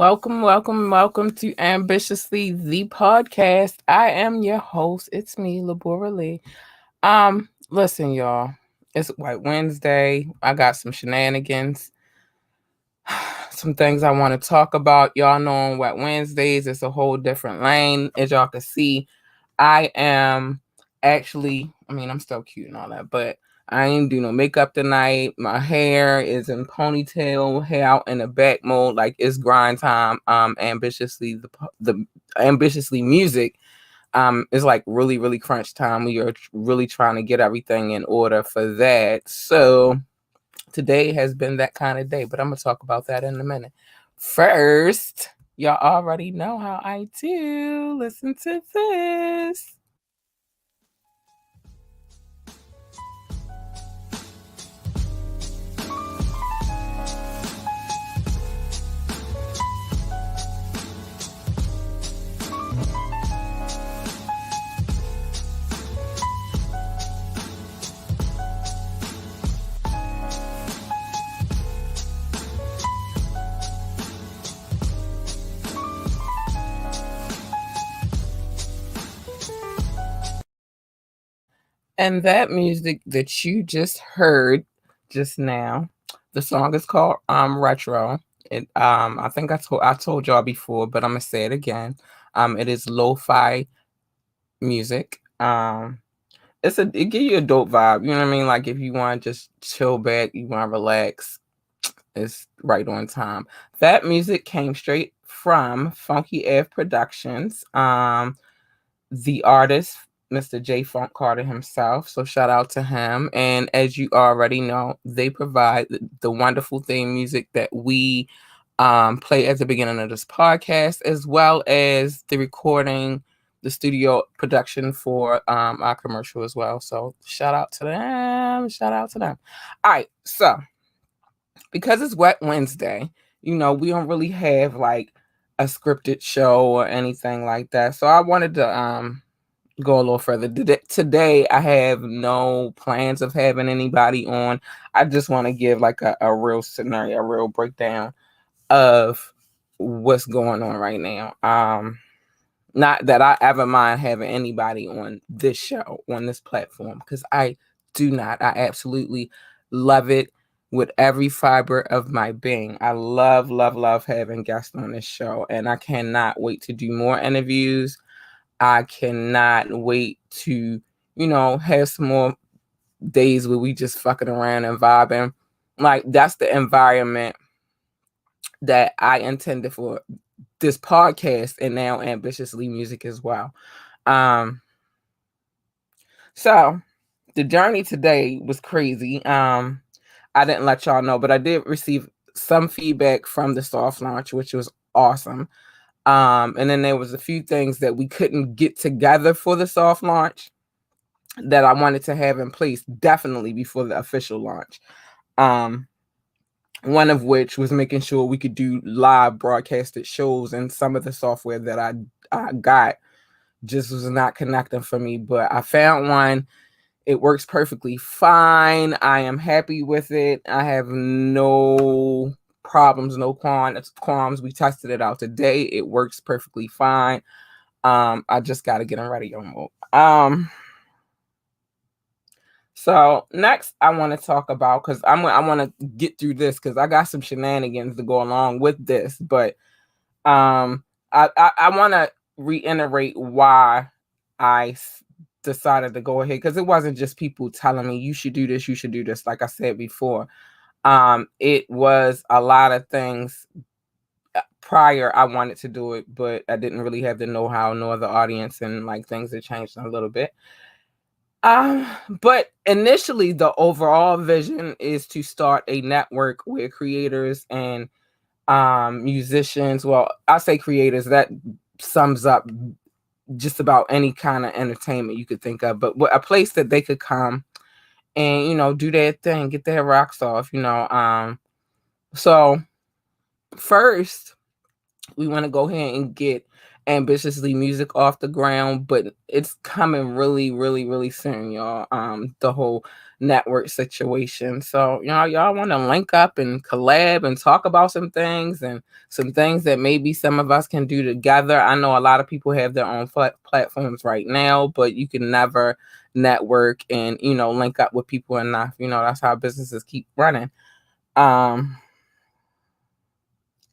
Welcome to Ambitiously the podcast. I am your host. It's me, Labora Lee. Listen, y'all. It's White Wednesday. I got some shenanigans, some things I want to talk about. Y'all know on Wet Wednesdays, it's a whole different lane. As y'all can see, I am I'm still cute and all that, but I ain't do no makeup tonight. My hair is in ponytail, hair out in the back mode, like it's grind time. The ambitiously music is like really crunch time. We are really trying to get everything in order for that. So today has been that kind of day, but I'm gonna talk about that in a minute. First, y'all already know how I do. Listen to this. And that music that you just heard just now, the song is called Retro. It I think I told y'all before, but I'm gonna say it again. It is lo-fi music. It give you a dope vibe, you know what I mean? Like if you want to just chill back, you want to relax, it's right on time. That music came straight from Funky F Productions. The artist, Mr. J. Funk Carter himself. So shout out to him. And as you already know, they provide the wonderful theme music that we play at the beginning of this podcast, as well as the recording, the studio production for our commercial as well. So shout out to them. Shout out to them. All right. So because it's Wet Wednesday, we don't really have like a scripted show or anything like that. So I wanted to go a little further. Today, I have no plans of having anybody on. I just want to give like a real scenario, a real breakdown of what's going on right now. Not that I ever mind having anybody on this show, on this platform, because I do not. I absolutely love it with every fiber of my being. I love having guests on this show, and I cannot wait to do more interviews. I cannot wait to, have some more days where we just fucking around and vibing. Like that's the environment that I intended for this podcast and now ambitiously music as well. So the journey today was crazy. I didn't let y'all know, but I did receive some feedback from the soft launch, which was awesome. And then there was a few things that we couldn't get together for the soft launch that I wanted to have in place definitely before the official launch. One of which was making sure we could do live broadcasted shows, and some of the software that I got just was not connecting for me, but I found one. It works perfectly fine. I am happy with it. I have no problems, no qualms. We tested it out today. It works perfectly fine. I just got to get on radio mode. So next I want to talk about, because I want to get through this because I got some shenanigans to go along with this, but I want to reiterate why I decided to go ahead, because it wasn't just people telling me you should do this, you should do this. Like I said before, it was a lot of things prior. I wanted to do it, but I didn't really have the know-how nor the audience, and like things have changed a little bit. But initially the overall vision is to start a network where creators and musicians, well, I say creators, that sums up just about any kind of entertainment you could think of, but a place that they could come and do their thing, get their rocks off. So first we want to go ahead and get ambitiously music off the ground, but it's coming really soon, y'all. The whole network situation. So, y'all want to link up and collab and talk about some things and some things that maybe some of us can do together. I know a lot of people have their own platforms right now, but you can never network and, link up with people enough. That's how businesses keep running.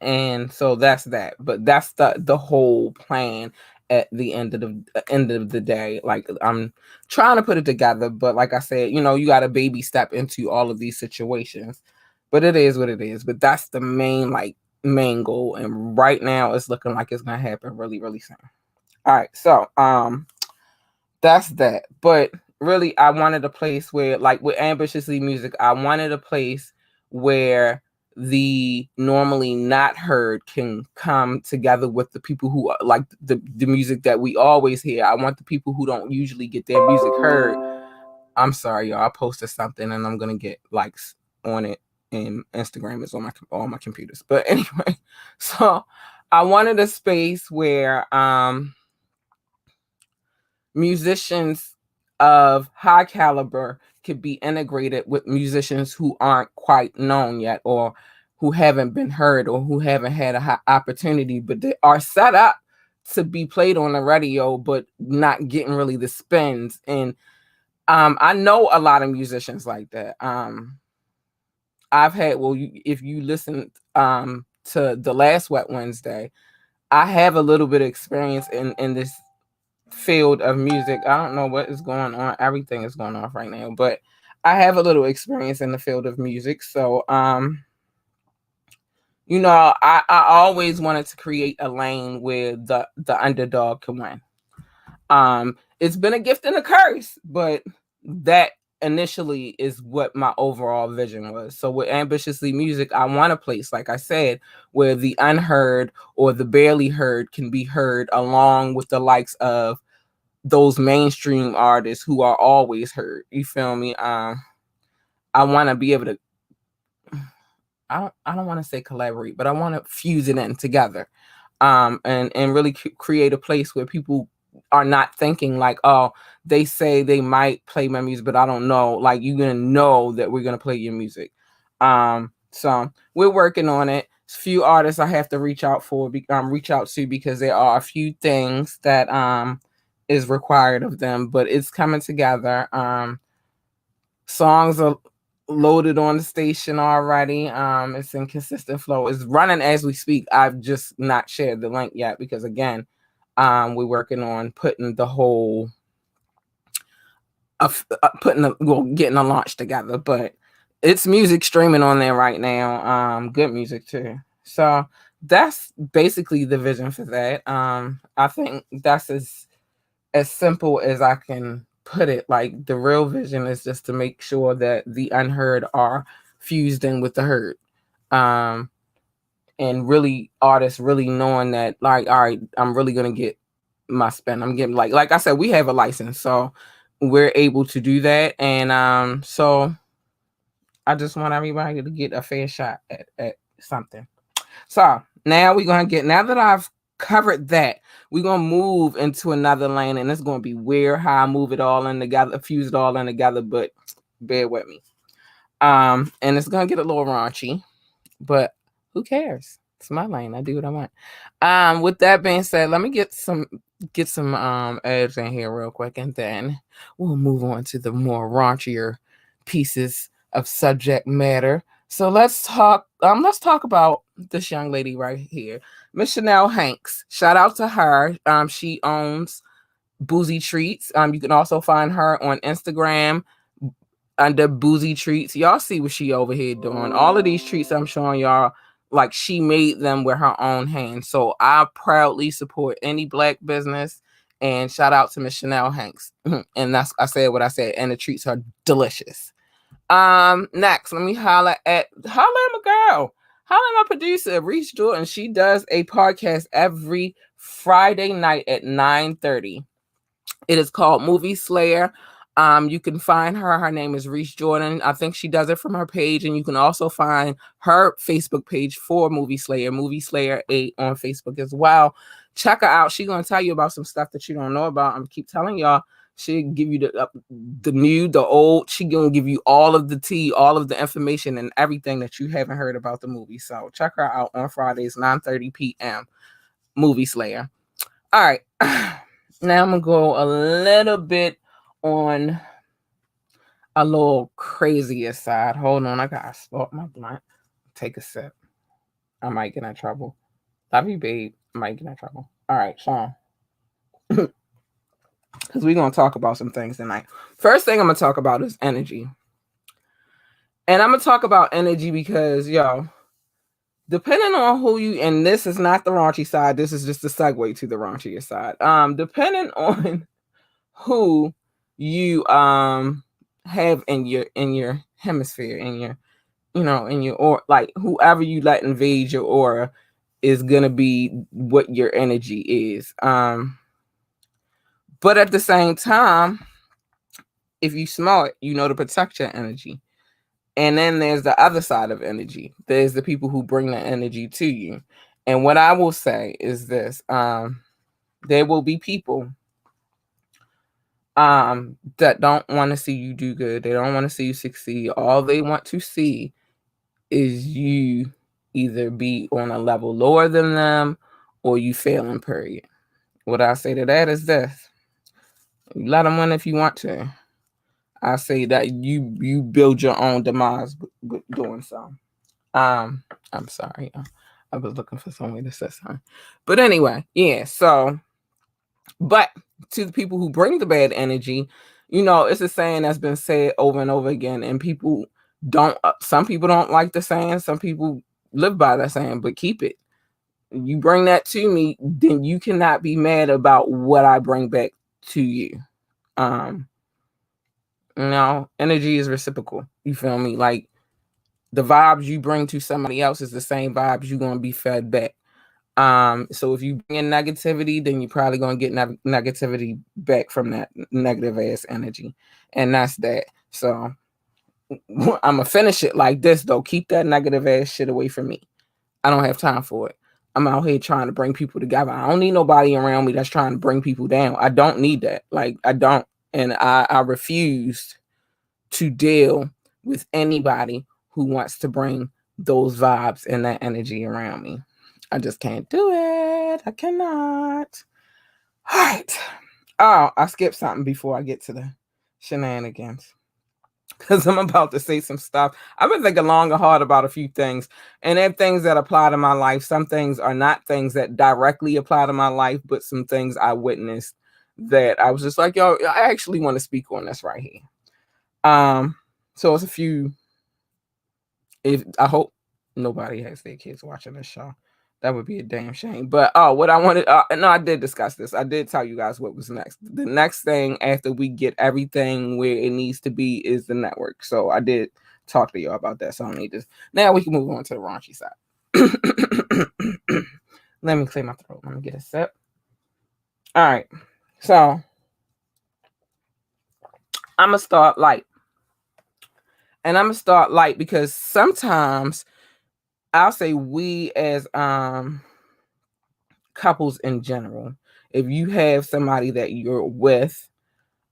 And so that's that. But that's the whole plan at the end of the day. Like, I'm trying to put it together, but like I said, you got to baby step into all of these situations. But it is what it is. But that's the main goal, and right now it's looking like it's gonna happen really, really soon. All right, so that's that. But really, I wanted a place where, like with Ambitiously Music, I wanted a place where the normally not heard can come together with the people who are like the music that we always hear. I want the people who don't usually get their music heard. I'm sorry, y'all. I posted something and I'm gonna get likes on it, and Instagram is on all my computers. But anyway, so I wanted a space where musicians of high caliber could be integrated with musicians who aren't quite known yet, or who haven't been heard, or who haven't had a high opportunity, but they are set up to be played on the radio, but not getting really the spins. And I know a lot of musicians like that. I've had, if you listen to the last Wet Wednesday, I have a little bit of experience in this field of music. I don't know what is going on. Everything is going off right now, but I have a little experience in the field of music. So, I always wanted to create a lane where the underdog can win. It's been a gift and a curse, but that initially is what my overall vision was. So with Ambitiously Music, I want a place, like I said, where the unheard or the barely heard can be heard along with the likes of those mainstream artists who are always heard. You feel me? I want to be able to, I don't want to say collaborate, but I want to fuse it in together. And really create a place where people are not thinking like, oh, they say they might play my music, but I don't know. Like, you're gonna know that we're gonna play your music. So we're working on it. It's a few artists I have to reach out to, because there are a few things that is required of them, but it's coming together. Songs are loaded on the station already. It's in consistent flow. It's running as we speak. I've just not shared the link yet because, again, we're working on putting the whole getting a launch together. But it's music streaming on there right now. Good music too. So that's basically the vision for that. I think that's as simple as I can put it. Like, the real vision is just to make sure that the unheard are fused in with the heard. And really, artists really knowing that, like, all right, I'm really gonna get my spin. I'm getting, like I said, we have a license, so we're able to do that. And so I just want everybody to get a fair shot at something. So now now that I've covered that, we're gonna move into another lane, and it's gonna be weird how I move it all in together, fuse it all in together, but bear with me. And it's gonna get a little raunchy, but who cares? It's my lane. I do what I want. With that being said, let me get some ads in here real quick, and then we'll move on to the more raunchier pieces of subject matter. So let's talk about this young lady right here, Miss Chanel Hanks. Shout out to her. She owns Boozy Treats. You can also find her on Instagram under Boozy Treats. Y'all see what she over here doing. All of these treats I'm showing y'all, like, she made them with her own hands. So I proudly support any Black business. And shout out to Miss Chanel Hanks. And I said what I said. And the treats are delicious. Next, let me holler at my girl. Holler at my producer, Reese Jordan. She does a podcast every Friday night at 9:30. It is called Movie Slayer. You can find her. Her name is Reese Jordan. I think she does it from her page, and you can also find her Facebook page for Movie Slayer 8 on Facebook as well. Check her out. She's gonna tell you about some stuff that you don't know about. I'm keep telling y'all, She'll give you the new, the old. She gonna give you all of the tea, all of the information, and everything that you haven't heard about the movie. So check her out on Fridays, 9:30 p.m. Movie Slayer. All right, now I'm gonna go a little bit on a little crazier side. Hold on, I gotta start my blunt. Take a sip. I might get in trouble. Love you, babe. I might get in trouble. All right, Sean. Because we're going to talk about some things tonight. First thing I'm going to talk about is energy. And I'm going to talk about energy because, yo, depending on who you, and this is not the raunchy side, this is just a segue to the raunchier side. Depending on who you have in your hemisphere, in your, in your, or like whoever you let invade your aura is going to be what your energy is. But at the same time, if you smell it, you know to protect your energy. And then there's the other side of energy. There's the people who bring the energy to you. And what I will say is this. There will be people that don't want to see you do good. They don't want to see you succeed. All they want to see is you either be on a level lower than them or you failing, period. What I say to that is this. You let them win if you want to. I say that you build your own demise with doing so. I'm sorry. I was looking for some way to say something. But anyway, yeah, so, but to the people who bring the bad energy, it's a saying that's been said over and over again, and some people don't like the saying, some people live by that saying, but keep it. You bring that to me, then you cannot be mad about what I bring back to you. Energy is reciprocal. You feel me? Like the vibes you bring to somebody else is the same vibes you're going to be fed back. So if you bring in negativity, then you're probably going to get negativity back from that negative ass energy. And that's that. So I'm going to finish it like this, though. Keep that negative ass shit away from me. I don't have time for it. I'm out here trying to bring people together. I don't need nobody around me that's trying to bring people down. I don't need that. Like, I don't. And I refuse to deal with anybody who wants to bring those vibes and that energy around me. I just can't do it. I cannot. All right. Oh, I skipped something before I get to the shenanigans. Because I'm about to say some stuff. I've been thinking long and hard about a few things. And they're things that apply to my life. Some things are not things that directly apply to my life, but some things I witnessed that I was just like, yo, I actually want to speak on this right here. So it's a few. I hope nobody has their kids watching this show. That would be a damn shame. But what I wanted, no, I did discuss this. I did tell you guys what was next. The next thing after we get everything where it needs to be is the network. So I did talk to y'all about that. So I don't need this. Now we can move on to the raunchy side. Let me clear my throat. Let me get a sip. All right. So I'm going to start light. And I'm going to start light because sometimes I'll say we as couples in general, if you have somebody that you're with,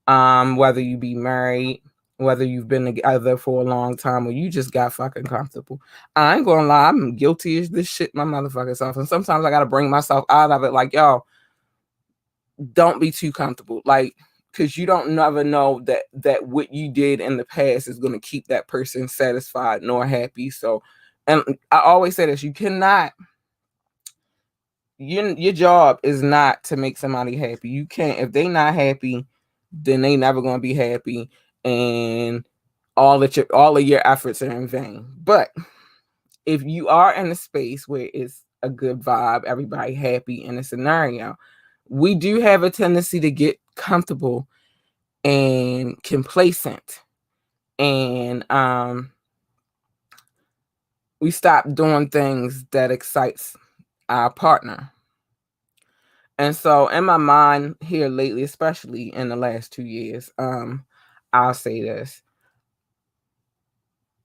whether you be married, whether you've been together for a long time, or you just got fucking comfortable. I ain't gonna lie, I'm guilty as this shit my motherfucking self. And sometimes I gotta bring myself out of it like, yo, don't be too comfortable. Like, because you don't never know that what you did in the past is gonna keep that person satisfied nor happy. So, and I always say this, you cannot, your job is not to make somebody happy. You can't, if they not happy, then they never gonna be happy, and all of your efforts are in vain. But if you are in a space where it's a good vibe, everybody happy in a scenario, we do have a tendency to get comfortable and complacent, and we stop doing things that excites our partner. And so in my mind here lately, especially in the last 2 years, I'll say this.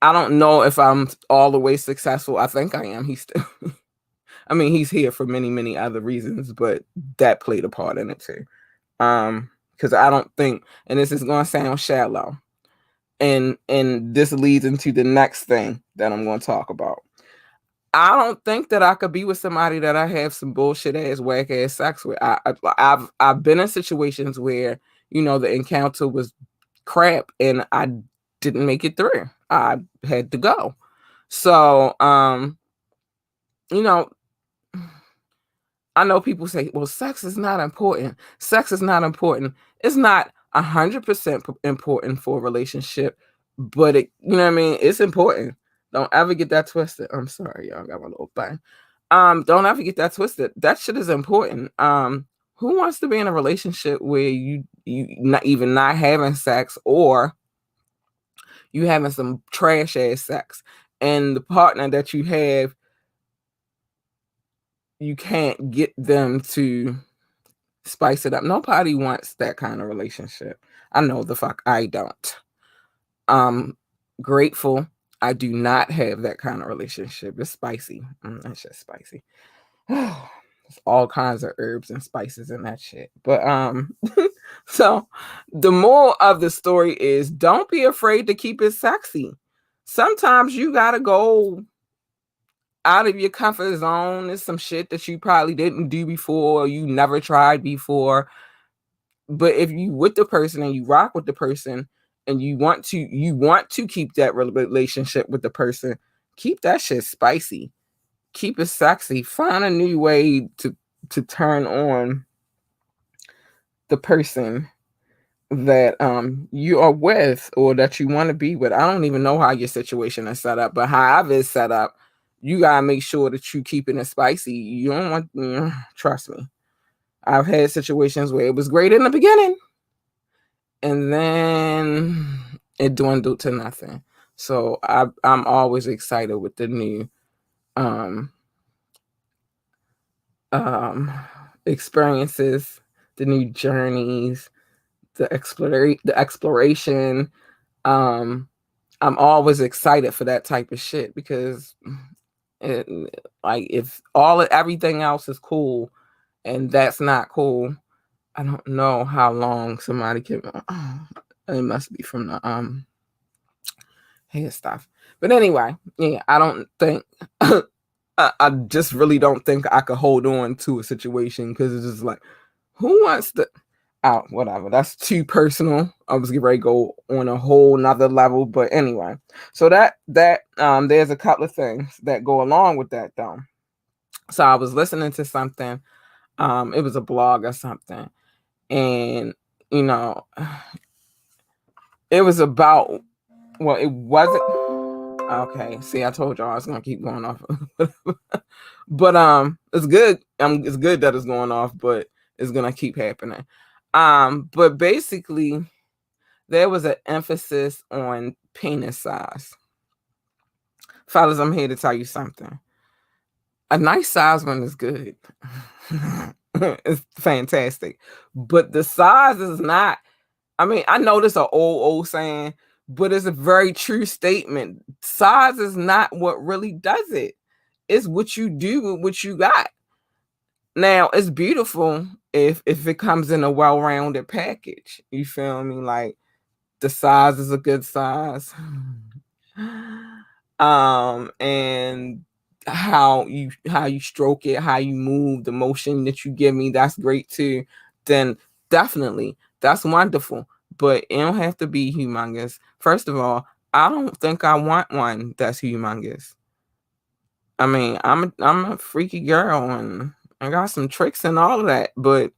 I don't know if I'm all the way successful. I think I am. He's still, I mean, he's here for many, many other reasons, but that played a part in it too. because I don't think, and this is going to sound shallow, and this leads into the next thing that I'm going to talk about. I don't think that I could be with somebody that I have some bullshit ass whack ass sex with. I've been in situations where, you know, the encounter was crap and I didn't make it through. I had to go. So you know, I know people say, well, sex is not important. Sex is not important. It's not 100% important for a relationship, but it, you know what I mean? It's important. Don't ever get that twisted. I'm sorry, y'all got my little thing. Don't ever get that twisted. That shit is important. Who wants to be in a relationship where you not even not having sex, or you having some trash ass sex, and the partner that you have, you can't get them to spice it up. Nobody wants that kind of relationship. I know the fuck I don't. I'm grateful I do not have that kind of relationship. It's spicy. That's just spicy. There's all kinds of herbs and spices in that shit. But so the moral of the story is, don't be afraid to keep it sexy. Sometimes you gotta go out of your comfort zone. There's some shit that you probably didn't do before, or you never tried before. But if you with the person and you rock with the person, and you want to keep that relationship with the person, keep that shit spicy. Keep it sexy. Find a new way to turn on the person that you are with, or that you want to be with. I don't even know how your situation is set up, but however it's set up, you gotta make sure that you keeping it spicy. You don't want, trust me. I've had situations where it was great in the beginning, and then it dwindled to nothing. So I'm always excited with the new experiences, the new journeys, the exploration. I'm always excited for that type of shit, because like, if everything else is cool and that's not cool, I don't know how long somebody can. It must be from the hair stuff. But anyway, yeah, I don't think. I just really don't think I could hold on to a situation, because it's just like, who wants to? Oh, whatever. That's too personal. I was getting ready to go on a whole nother level, but anyway. So that there's a couple of things that go along with that, though. So I was listening to something. It was a blog or something, and you know, it was about. Well, it wasn't. Okay, see, I told y'all I was gonna keep going off, but it's good. It's good that it's going off, but it's gonna keep happening. But basically, there was an emphasis on penis size. Fellas, I'm here to tell you something. A nice size one is good. It's fantastic, but the size is not. I mean, I know this is an old saying, but it's a very true statement. Size is not what really does it. It's what you do with what you got. Now, it's beautiful if it comes in a well-rounded package. You feel me? Like, the size is a good size. And how you stroke it, how you move, the motion that you give me, that's great too. Then definitely, that's wonderful. But it don't have to be humongous. First of all, I don't think I want one that's humongous. I mean, I'm a freaky girl and I got some tricks and all of that, but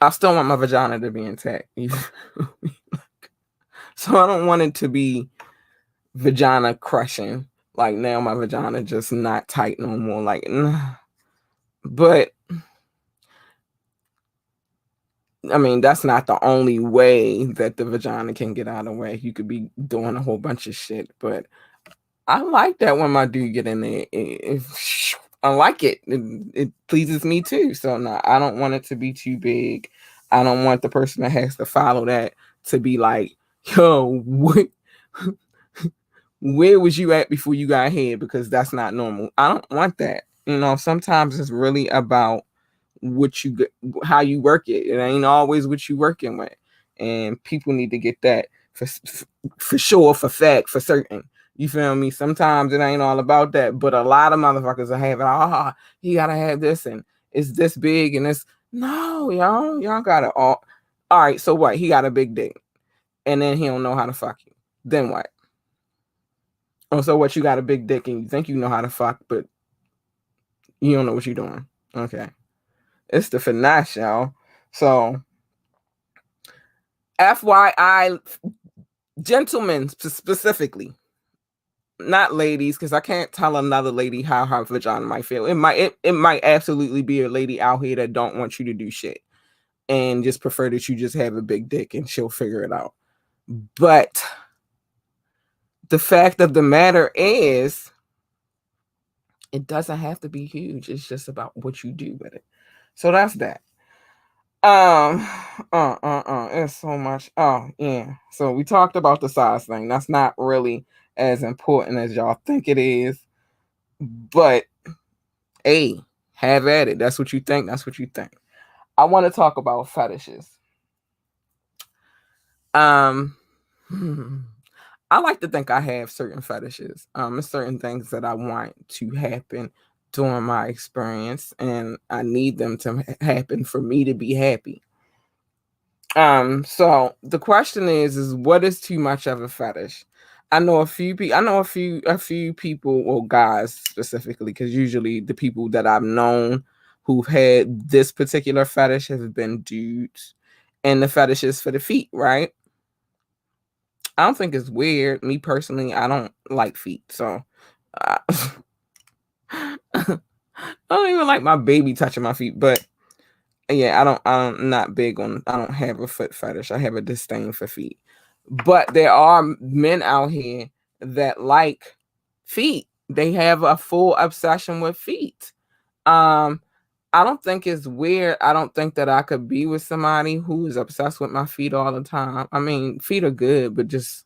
I still want my vagina to be intact. So I don't want it to be vagina crushing. Like, now my vagina just not tight no more. Like, nah. But I mean, that's not the only way that the vagina can get out of the way. You could be doing a whole bunch of shit, but I like that when my dude get in there. I like it. It pleases me too. So no, I don't want it to be too big. I don't want the person that has to follow that to be like, yo, where was you at before you got here? Because that's not normal. I don't want that. Sometimes it's really about what you how you work it. It ain't always what you working with, and people need to get that for sure, for fact, for certain. You feel me? Sometimes it ain't all about that, but a lot of motherfuckers are having, you gotta have this, and it's this big, and it's no, y'all got it all. All right, so what? He got a big dick, and then he don't know how to fuck you. Then what? Oh, so what? You got a big dick, and you think you know how to fuck, but you don't know what you're doing. Okay, it's the finesse, y'all. So, FYI, gentlemen specifically, not ladies, because I can't tell another lady how her vagina might feel. It might absolutely be a lady out here that don't want you to do shit and just prefer that you just have a big dick and she'll figure it out. But the fact of the matter is, it doesn't have to be huge. It's just about what you do with it. So that's that. It's so much. Oh, yeah. So we talked about the size thing. That's not really as important as y'all think it is. But hey, have at it. That's what you think. That's what you think. I want to talk about fetishes. I like to think I have certain fetishes. There's certain things that I want to happen during my experience, and I need them to happen for me to be happy. So the question is what is too much of a fetish? I know a few people, well, guys specifically, because usually the people that I've known who've had this particular fetish have been dudes, and the fetish is for the feet, right? I don't think it's weird. Me personally, I don't like feet, so I don't even like my baby touching my feet. But yeah, I'm not big on. I don't have a foot fetish. I have a disdain for feet. But there are men out here that like feet. They have a full obsession with feet. I don't think it's weird. I don't think that I could be with somebody who is obsessed with my feet all the time. I mean, feet are good, but it's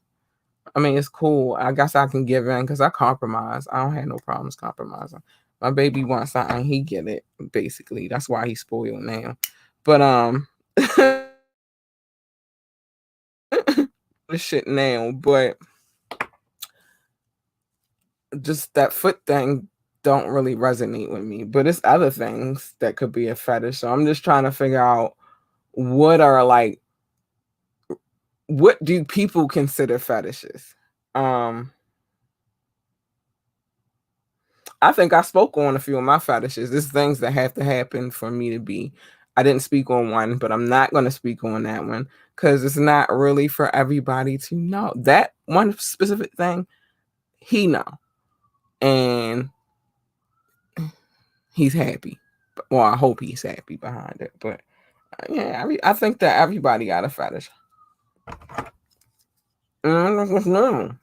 cool. I guess I can give in because I compromise. I don't have no problems compromising. My baby wants something, he get it, basically. That's why he's spoiled now. But this shit now, but just that foot thing don't really resonate with me. But it's other things that could be a fetish. So I'm just trying to figure out what do people consider fetishes? I think I spoke on a few of my fetishes. There's things that have to happen for me to be. I didn't speak on one, but I'm not going to speak on that one because it's not really for everybody to know. That one specific thing, he know. And he's happy. Well, I hope he's happy behind it. But yeah, I think that everybody got a fetish. It's normal.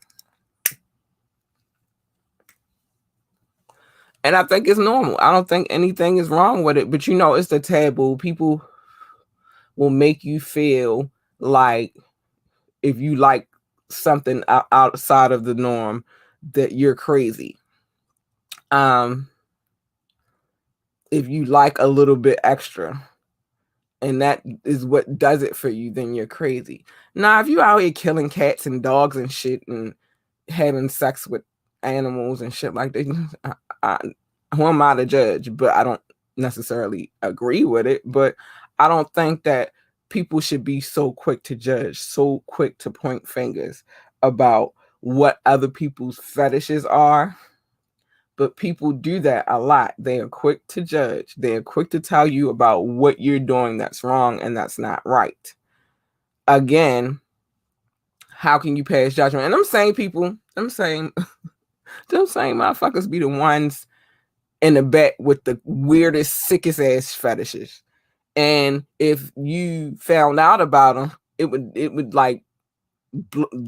And I think it's normal. I don't think anything is wrong with it. But it's the taboo. People will make you feel like if you like something outside of the norm, that you're crazy. If you like a little bit extra, and that is what does it for you, then you're crazy. Now, if you out here killing cats and dogs and shit and having sex with animals and shit like that, who am I to judge? But I don't necessarily agree with it. But I don't think that people should be so quick to judge, so quick to point fingers about what other people's fetishes are. But people do that a lot. They are quick to judge. They are quick to tell you about what you're doing that's wrong and that's not right. Again, how can you pass judgment? And I'm saying motherfuckers be the ones in the back with the weirdest, sickest ass fetishes. And if you found out about them, it would like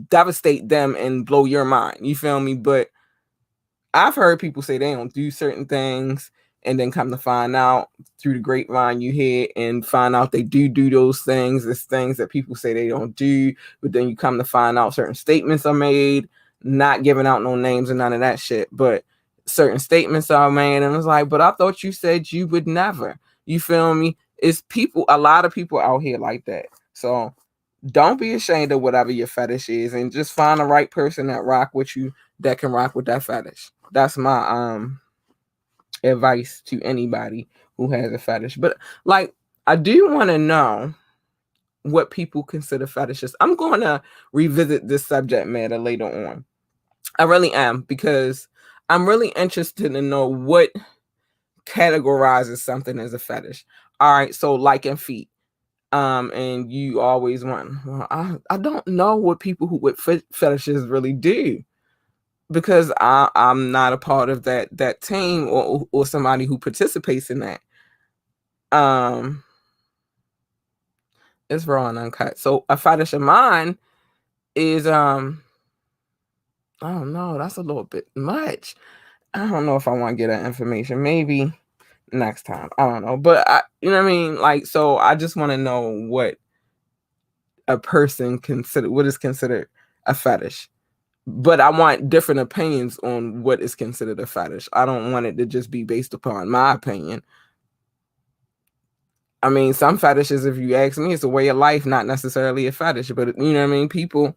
devastate them and blow your mind. You feel me? But I've heard people say they don't do certain things, and then come to find out through the grapevine you hear and find out they do those things. It's things that people say they don't do, but then you come to find out certain statements are made, not giving out no names and none of that shit, but certain statements are made, and it's like, but I thought you said you would never. You feel me? It's people, a lot of people out here like that. So don't be ashamed of whatever your fetish is, and just find the right person that rock with you, that can rock with that fetish. That's my advice to anybody who has a fetish. But like, I do want to know what people consider fetishes. I'm going to revisit this subject matter later on. I really am, because I'm really interested to know what categorizes something as a fetish. All right, so liking feet. And you always want, well, I don't know what people who with fetishes really do, because I'm not a part of that team, or somebody who participates in that. It's raw and uncut. So a fetish of mine is I don't know, that's a little bit much. I don't know if I want to get that information. Maybe next time. I don't know. But you know what I mean? Like, so I just want to know what a person what is considered a fetish. But I want different opinions on what is considered a fetish. I don't want it to just be based upon my opinion. I mean, some fetishes, if you ask me, it's a way of life, not necessarily a fetish. But you know what I mean? People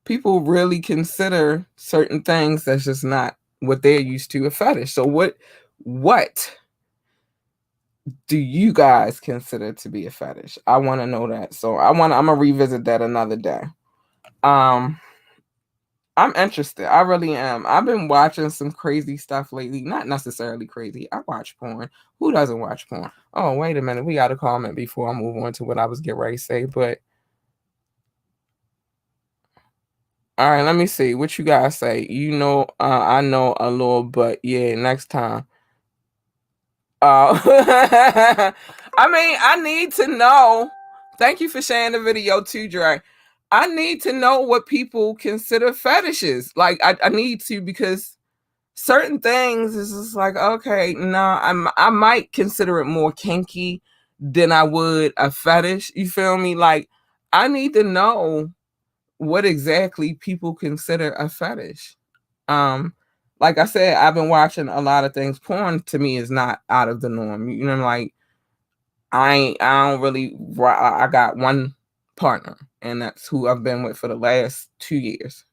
people really consider certain things that's just not what they're used to a fetish. So what do you guys consider to be a fetish? I want to know that. So I'm gonna revisit that another day. Um I'm interested. I really am. I've been watching some crazy stuff lately. Not necessarily crazy. I watch porn. Who doesn't watch porn? Oh, wait a minute. We got a comment before I move on to what I was getting ready to say. But all right, let me see what you guys say. I know a little, but yeah, next time. I mean, I need to know. Thank you for sharing the video too, Dre. I need to know what people consider fetishes. Like, I need to, because certain things is just like, okay, no, I might consider it more kinky than I would a fetish. You feel me? Like, I need to know what exactly people consider a fetish. Um, like I said, I've been watching a lot of things. Porn to me is not out of the norm. You know, like I don't really. I got one partner, and that's who I've been with for the last 2 years.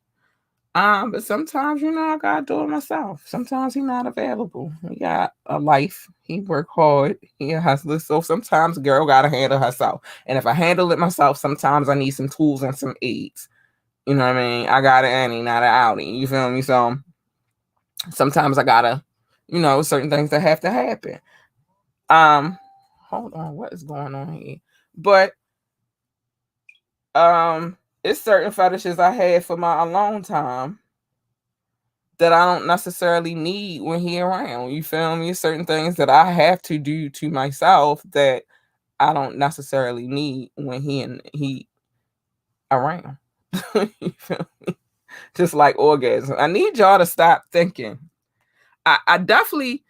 But sometimes, I gotta do it myself. Sometimes he's not available. He got a life. He work hard. He hustles. So sometimes a girl gotta handle herself. And if I handle it myself, sometimes I need some tools and some aids. You know what I mean? I got an Annie, not an outie. You feel me? So sometimes I gotta, certain things that have to happen. Um, Hold on, what is going on here? But it's certain fetishes I had for my alone time that I don't necessarily need when he around. You feel me? Certain things that I have to do to myself that I don't necessarily need when he around. You feel me? Just like orgasm. I need y'all to stop thinking. I definitely,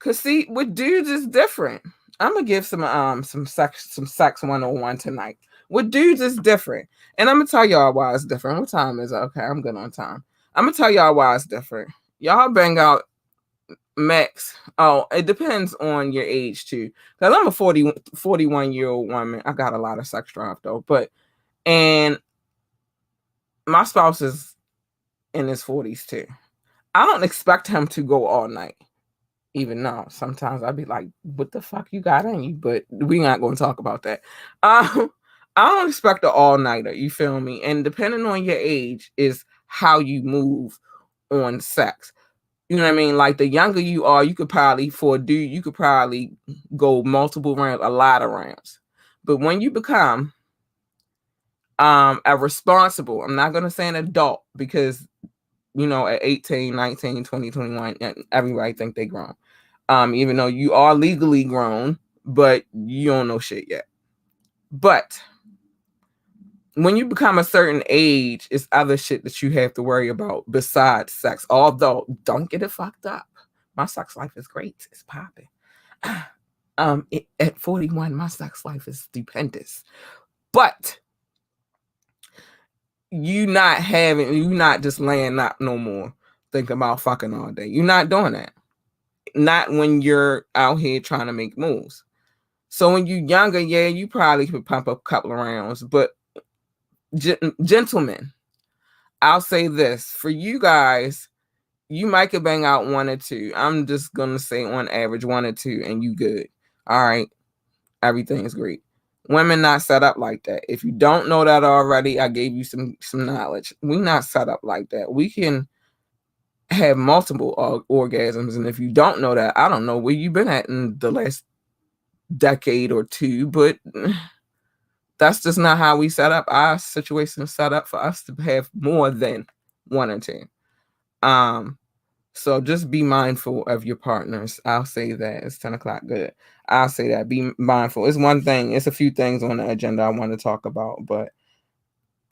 cause see, with dudes is different. I'm gonna give some sex 101 tonight. With dudes is different. And I'm gonna tell y'all why it's different. What time is it? Okay, I'm good on time. I'm gonna tell y'all why it's different. Y'all bang out max. Oh, it depends on your age too. Cause I'm a 41-year-old woman. I got a lot of sex drive though. And my spouse is in his 40s too. I don't expect him to go all night. Even though sometimes I'd be like, what the fuck you got in you? But we not going to talk about that. I don't expect an all-nighter, you feel me? And depending on your age is how you move on sex. You know what I mean? Like, the younger you are, you could probably, for a dude, you could probably go multiple rounds, a lot of rounds. But when you become a responsible, I'm not going to say an adult, because, at 18, 19, 20, 21, everybody think they grown. Even though you are legally grown, but you don't know shit yet. But when you become a certain age, it's other shit that you have to worry about besides sex. Although, don't get it fucked up. My sex life is great. It's popping. At 41, my sex life is stupendous. But you not just laying up no more, thinking about fucking all day. You're not doing that. not when you're out here trying to make moves. So when you're younger, yeah, you probably could pump up a couple of rounds. But gentlemen, I'll say this for you guys, you might could bang out 1 or 2. I'm just gonna say on average 1 or 2, and you good. All right, everything is great. Women not set up like that. If you don't know that already, I gave you some knowledge. We not set up like that. We can have multiple orgasms, and if you don't know that, I don't know where you've been at in the last decade or 2, but that's just not how we set up. Our situation is set up for us to have more than 1 or 2. So just be mindful of your partners. I'll say that. It's 10 o'clock. Good. I'll say that. Be mindful. It's one thing. It's a few things on the agenda I want to talk about, but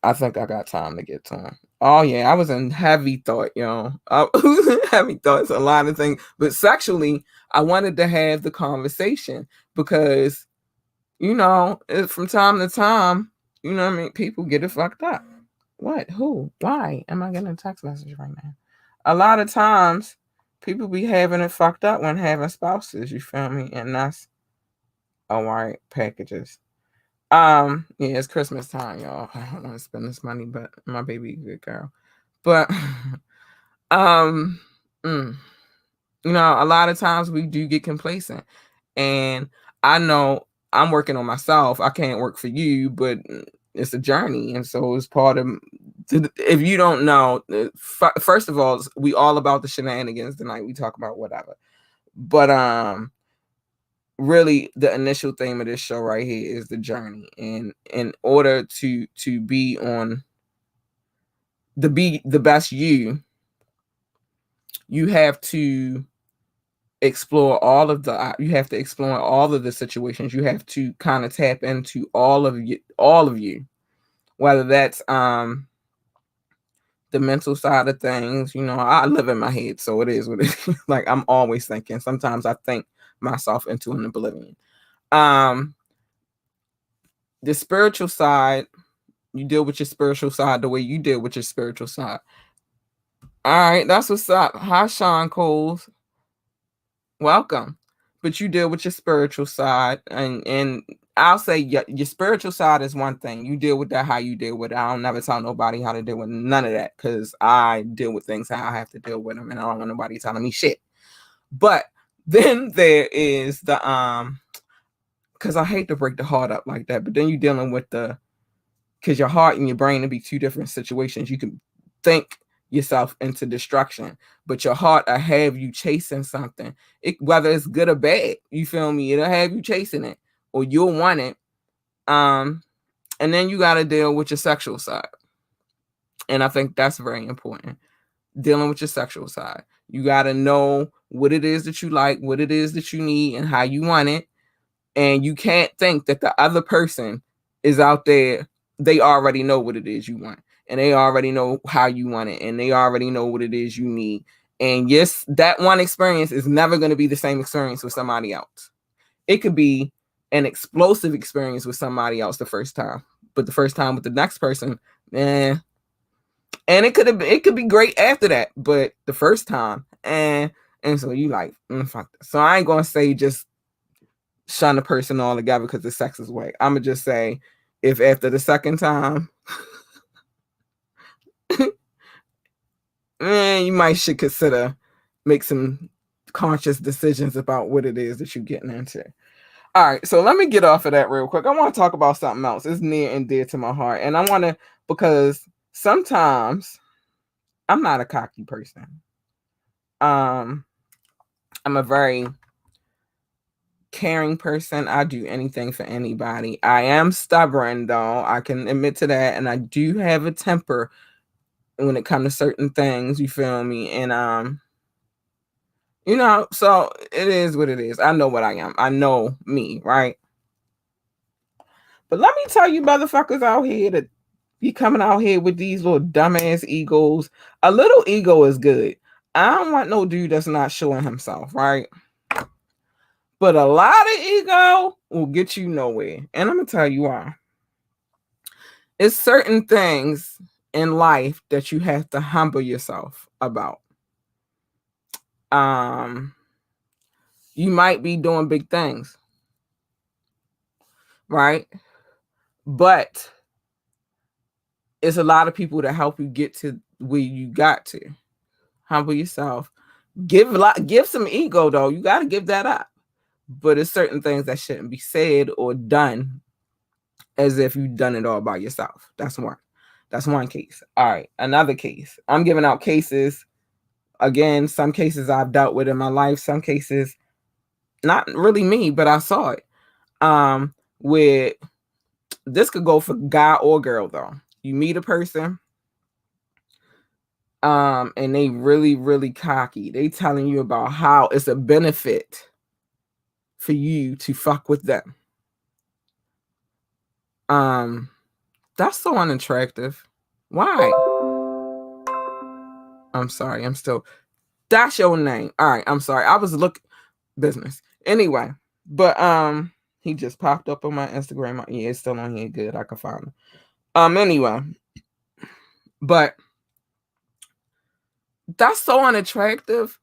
I think I got time to get to them. Oh, yeah. I was in heavy thought, yo. I was in heavy thoughts, a lot of things. But sexually, I wanted to have the conversation because, from time to time, people get it fucked up. What? Who? Why am I getting a text message right now? A lot of times, people be having it fucked up when having spouses, you feel me? And that's all right, packages. Yeah, it's Christmas time, y'all. I don't want to spend this money, but my baby a good girl. But a lot of times we do get complacent. And I know I'm working on myself. I can't work for you, but it's a journey. And so it's part of, if you don't know, first of all, we all about the shenanigans tonight. We talk about whatever. But really the initial theme of this show right here is the journey. And in order to be on be the best you have to explore all of the situations. You have to kind of tap into all of you, whether that's the mental side of things. I live in my head, so it is what it is. Like, I'm always thinking. Sometimes I think myself into an oblivion. The spiritual side, you deal with your spiritual side the way you deal with your spiritual side. All right, that's what's up. Hi, Sean Coles. Welcome. But you deal with your spiritual side, and I'll say your spiritual side is one thing. You deal with that how you deal with it. I don't never tell nobody how to deal with none of that, because I deal with things how I have to deal with them, and I don't want nobody telling me shit. But then there is the because I hate to break the heart up like that, but then you're dealing with because your heart and your brain will be two different situations. You can think yourself into destruction, but your heart will have you chasing something, whether it's good or bad. You feel me? It'll have you chasing it, or you'll want it. And then you got to deal with your sexual side, and I think that's very important. Dealing with your sexual side, you got to know what it is that you like, what it is that you need, and how you want it. And you can't think that the other person is out there. They already know what it is you want, and they already know how you want it, and they already know what it is you need. And yes, that one experience is never going to be the same experience with somebody else. It could be an explosive experience with somebody else the first time, but the first time with the next person, and it could be great after that, but the first time, and so you like, fuck that. So I ain't gonna say just shun the person altogether because the sex is whack. I'm gonna just say, if after the second time, you might should consider make some conscious decisions about what it is that you're getting into. All right, so let me get off of that real quick. I want to talk about something else. It's near and dear to my heart, and I want to, because sometimes I'm not a cocky person. I'm a very caring person. I do anything for anybody. I am stubborn, though. I can admit to that, and I do have a temper when it comes to certain things. You feel me? And so it is what it is. I know what I am. I know me, right? But let me tell you, motherfuckers out here that be coming out here with these little dumbass egos. A little ego is good. I don't want no dude that's not showing himself, right? But a lot of ego will get you nowhere. And I'm going to tell you why. It's certain things in life that you have to humble yourself about. You might be doing big things, right? But it's a lot of people to help you get to where you got to. Humble yourself. Give some ego though. You got to give that up. But it's certain things that shouldn't be said or done as if you've done it all by yourself. That's one. That's one case. All right, another case. I'm giving out cases. Again, some cases I've dealt with in my life. Some cases, not really me, but I saw it. Where this could go for guy or girl though. You meet a person, and they really, really cocky. They telling you about how it's a benefit for you to fuck with them. That's so unattractive. Why? I'm sorry. That's your name. All right. I'm sorry. I was business. Anyway, but he just popped up on my Instagram. Yeah, it's still on here. Good. I can find him. Anyway, but that's so unattractive.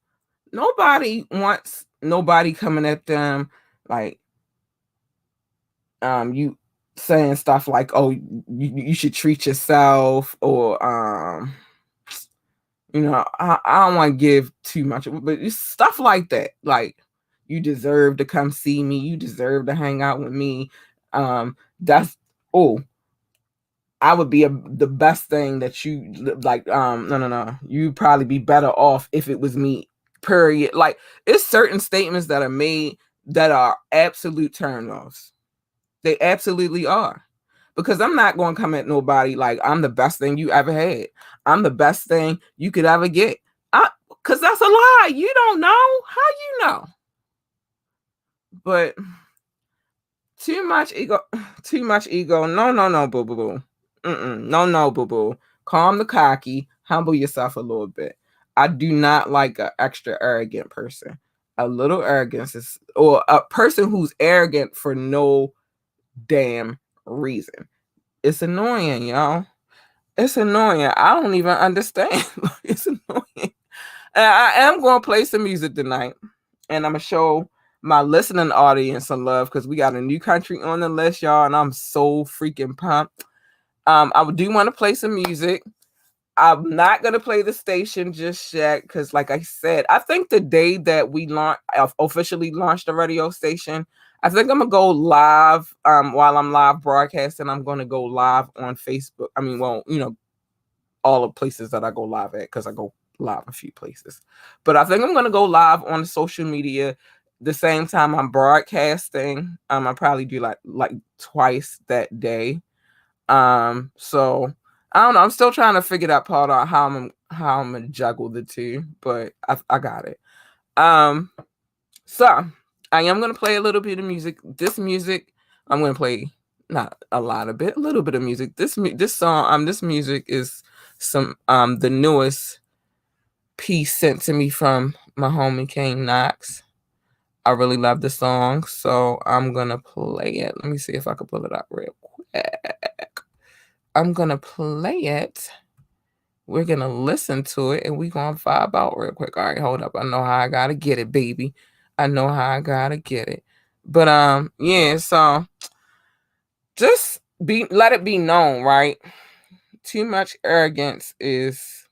Nobody wants nobody coming at them like you saying stuff like, oh, you should treat yourself, or I don't want to give too much, but it's stuff like that. Like, you deserve to come see me, you deserve to hang out with me. That's oh, I would be the best thing that you like. No. You'd probably be better off if it was me. Period. Like, it's certain statements that are made that are absolute turn-offs. They absolutely are. Because I'm not going to come at nobody like I'm the best thing you ever had. I'm the best thing you could ever get. Because that's a lie. You don't know. How you know? But too much ego. Too much ego. No, boo, boo, boo. No, boo, boo. Calm the cocky. Humble yourself a little bit. I do not like an extra arrogant person. A little arrogance is, or a person who's arrogant for no damn reason. It's annoying, y'all. It's annoying. I don't even understand. It's annoying. And I am going to play some music tonight, and I'm going to show my listening audience some love because we got a new country on the list, y'all, and I'm so freaking pumped. I do want to play some music. I'm not going to play the station just yet because, like I said, I think the day that we officially launched the radio station, I think I'm going to go live while I'm live broadcasting. I'm going to go live on Facebook. I mean, well, all the places that I go live at, because I go live a few places. But I think I'm going to go live on social media the same time I'm broadcasting. I probably do like twice that day. So I don't know. I'm still trying to figure that part out, how I'm gonna juggle the two, but I got it. So I am gonna play a little bit of music. This music I'm gonna play, not a lot of it, a little bit of music. This song, this music is some the newest piece sent to me from my homie King Knox. I really love the song, so I'm gonna play it. Let me see if I can pull it up real quick. I'm gonna play it. We're gonna listen to it, and we're gonna vibe out real quick. All right, hold up. I know how I gotta get it, baby. I know how I gotta get it. But yeah, so just let it be known, right? Too much arrogance is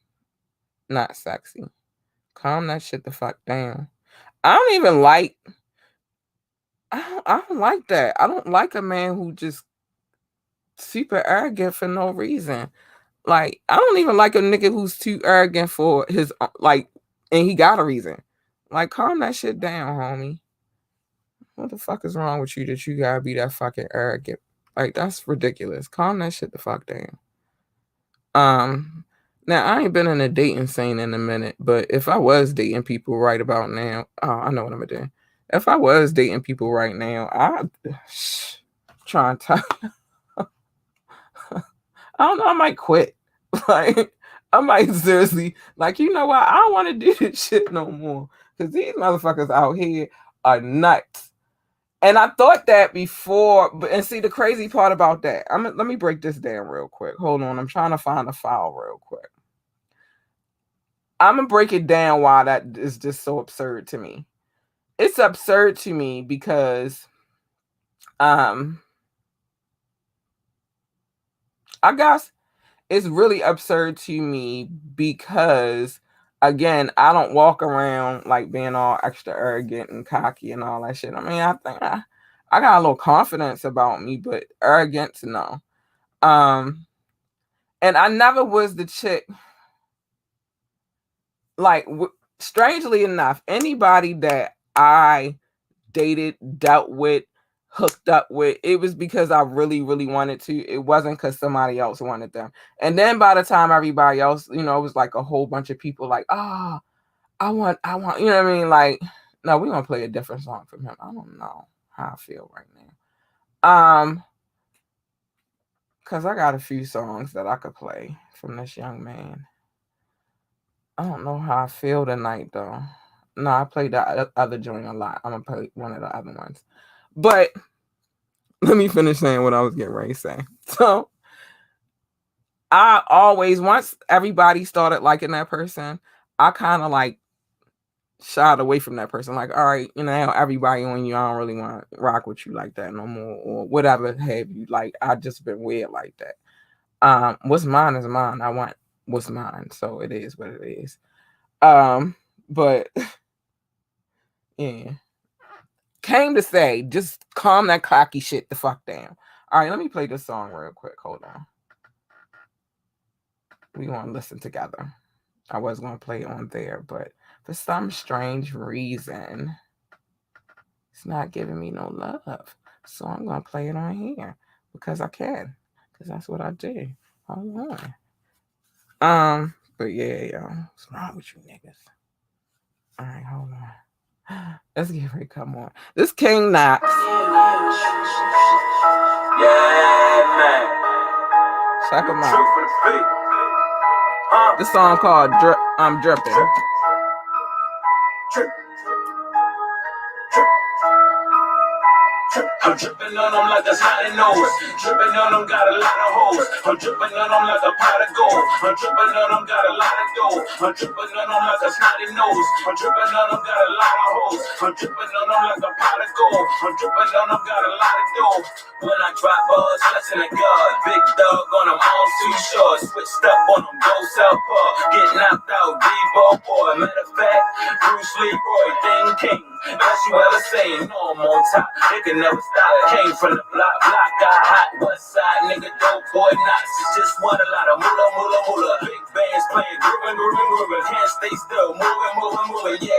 not sexy. Calm that shit the fuck down. I don't like that. I don't like a man who just super arrogant for no reason. Like, I don't even like a nigga who's too arrogant for his, and he got a reason. Like, calm that shit down, homie. What the fuck is wrong with you that you gotta be that fucking arrogant? Like, that's ridiculous. Calm that shit the fuck down. Now, I ain't been in a dating scene in a minute, but if I was dating people right about now, oh, I know what I'm gonna do. If I was dating people right now, I'd try and tell. I don't know, I might quit. Like, I might seriously, like, you know what? I don't want to do this shit no more. Because these motherfuckers out here are nuts. And I thought that before, and see the crazy part about that. Let me break this down real quick. Hold on, I'm trying to find a file real quick. I'm gonna break it down why that is just so absurd to me. it's absurd to me because um I guess it's really absurd to me because again, I don't walk around like being all extra arrogant and cocky and all that shit. I mean, I think I got a little confidence about me, but arrogance, no. Um, and I never was the chick like strangely enough, anybody that I dated, dealt with, hooked up with, it was because I really, really wanted to. It wasn't because somebody else wanted them. And then by the time everybody else, it was like a whole bunch of people like, I want, you know what I mean? Like, no, we're gonna play a different song from him. I don't know how I feel right now. Because I got a few songs that I could play from this young man. I don't know how I feel tonight though. No, I played the other joint a lot. I'm gonna play one of the other ones. But let me finish saying what I was getting ready to say. So I always, once everybody started liking that person, I kind of like shied away from that person. Like, all right, everybody on you, I don't really want to rock with you like that no more, or whatever have you. Like, I just been weird like that. What's mine is mine. I want what's mine, so it is what it is. But yeah. Came to say, just calm that cocky shit the fuck down. All right, let me play this song real quick. Hold on. We want to listen together. I was going to play it on there, but for some strange reason, it's not giving me no love. So I'm going to play it on here because I can. Because that's what I do. Hold on. But yeah, yo. What's wrong with you niggas? All right, hold on. Let's get ready. Come on. This King Knox. Yeah, man. Check him out. This song called I'm Dripping. I'm dripping on them like a snotty nose. Dripping on them, got a lot of hoes. I'm dripping on them like a pot of gold. I'm dripping on them, got a lot of dough. I'm dripping on them like a snotty nose. I'm dripping on them, got a lot of hoes. I'm dripping on them like a pot of gold. I'm dripping on them, got a lot of dough. When I drop bars, blessing the God. Big dog on them, arms too short. Switched up on them, go southpaw. Get knocked out, Devo boy. Matter of fact, Bruce Leroy, Ding King. Best you ever seen, no, I'm on top. They can never stop. Came from the block, got hot. West side, nigga, dope boy, knots. Just want a lot of moolah. Big bands playing, grooving. Can't stay still, moving, yeah.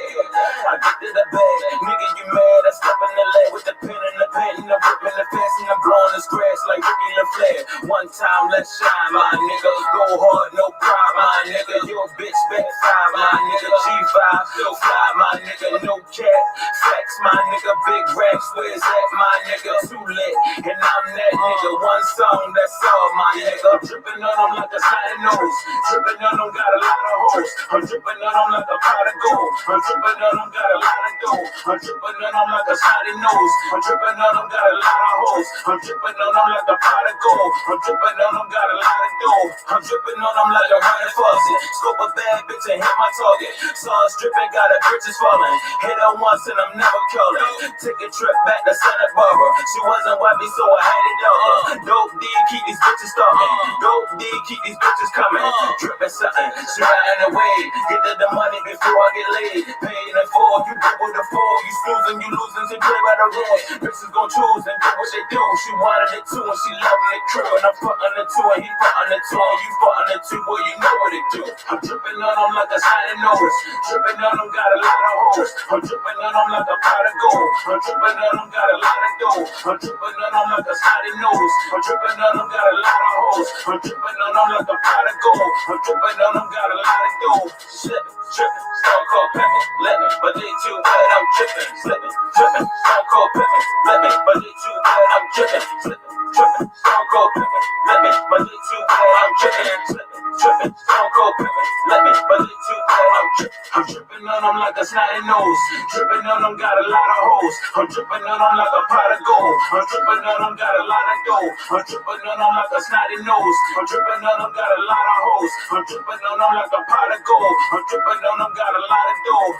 I get to the bed, nigga, you mad? I step in the leg with the pen in the pen, and I'm ripping the fence, and I'm blowing the scratch like Ricky LaFleur. One time, let's shine, my nigga. Go hard, no pride, my nigga. Your bitch backfire, my nigga. G5, still fly, my nigga. No cat, flex, my nigga. Big racks, where's that, my nigga? Too lit, and I'm that nigga. One song, that's all, my nigga. Dripping on them like a snotty nose. Dripping on them, got a lot of hoes. I'm dripping on them like a pot of gold. I'm dripping on them, got a lot of dough. I'm dripping on them like a snotty nose. I'm dripping on them, got a lot of hoes. I'm dripping on them like a pot of gold. I'm dripping on them, got a lot of dough. I'm dripping on them like a running faucet. Scope a bad bitch and hit my target. Sauce dripping, got her britches falling. Hit her once and I'm never calling. Take a trip back to Santa Barbara. She wasn't wifey, so I had it done. Dope D, keep these bitches talking. Dope D, keep these bitches coming. Dripping something, she riding away. Get the money before I get laid. Paying it for, you do what the fool. You snoozing, you losing, so play by the rules. Bitches gon' choose and do what they do. She wanted it too, and she loving it true. And I'm fucking it too, and he fucking it too. And you fucking it too, boy, you know what it do. I'm dripping on them like a snotty nose. Dripping on them, got a lot of hoes. I'm dripping on them like a pot of gold. I'm dripping on them, got a lot of dough. I'm dripping on them like a snotty nose. I'm dripping on them, got a lot of hoes. I'm dripping on them like a pot of gold. I'm dripping on them, got a lot of dough. Slipping, tripping, stone cold pimping, let me, but they too wet, I'm tripping. Slipping, tripping, stone cold pimping, let me, but they too wet, I'm tripping. Slipping, tripping, stone cold pimping, let me, but they too wet, I'm tripping. Slipping, tripping, stone cold pimping, let me, but they too wet, I'm tripping. I'm dripping on them like a snotty nose. Dripping on them, got a lot of hoes. I'm dripping on them like a pot of gold. I'm dripping on them, got a lot of dough. I'm dripping on them like a snotty nose. I'm dripping on them, got a lot of hoes. I'm dripping on them like a pot of gold. I'm dripping on them, got a lot of dough.